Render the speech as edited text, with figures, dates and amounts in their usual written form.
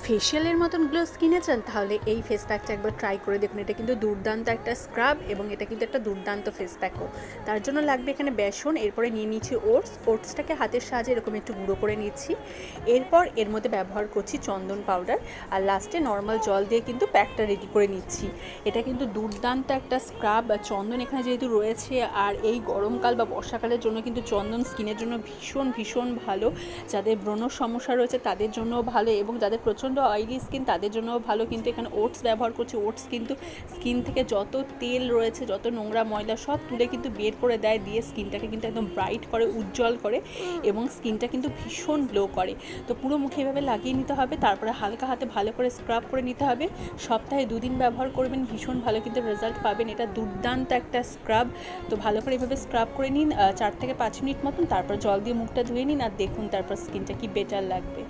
ফেশিয়ালের মতন গ্লো স্কিনে চান তাহলে এই ফেস প্যাকটা একবার ট্রাই করে দেখুন। এটা কিন্তু দুর্দান্ত একটা স্ক্রাব এবং এটা কিন্তু একটা দুর্দান্ত ফেস প্যাকও। তার জন্য লাগবে এখানে বেসন, এরপরে নিয়ে নিচ্ছি ওটসটাকে হাতের সাহায্যে এরকম একটু গুঁড়ো করে নিচ্ছি। এরপর এর মধ্যে ব্যবহার করছি চন্দন পাউডার, আর লাস্টে নর্মাল জল দিয়ে কিন্তু প্যাকটা রেডি করে নিচ্ছি। এটা কিন্তু দুর্দান্ত একটা স্ক্রাব। চন্দন এখানে যেহেতু রয়েছে, আর এই গরমকাল বা বর্ষাকালের জন্য কিন্তু চন্দন স্কিনের জন্য ভীষণ ভীষণ ভালো। যাদের ব্রণর সমস্যা রয়েছে তাদের জন্যও ভালো, এবং যাদের প্রচণ্ড অয়েলি স্কিন তাদের জন্যও ভালো। কিন্তু এখানে ওটস ব্যবহার করছি। ওটস কিন্তু স্কিন থেকে যত তেল রয়েছে, যত নোংরা ময়লা সব তুলে কিন্তু বের করে দেয়, দিয়ে স্কিনটাকে কিন্তু একদম ব্রাইট করে, উজ্জ্বল করে, এবং স্কিনটা কিন্তু ভীষণ গ্লো করে। তো পুরো মুখে এভাবে লাগিয়ে নিতে হবে, তারপরে হালকা হাতে ভালো করে স্ক্রাব করে নিতে হবে। সপ্তাহে 2 দিন ব্যবহার করবেন, ভীষণ ভালো কিন্তু রেজাল্ট পাবেন। এটা দুর্দান্ত একটা স্ক্রাব। তো ভালো করে এভাবে স্ক্রাব করে নিন 4 থেকে 5 মিনিট মতন, তারপর জল দিয়ে মুখটা ধুয়ে নিন, আর দেখুন তারপর স্কিনটা কি বেটার লাগবে।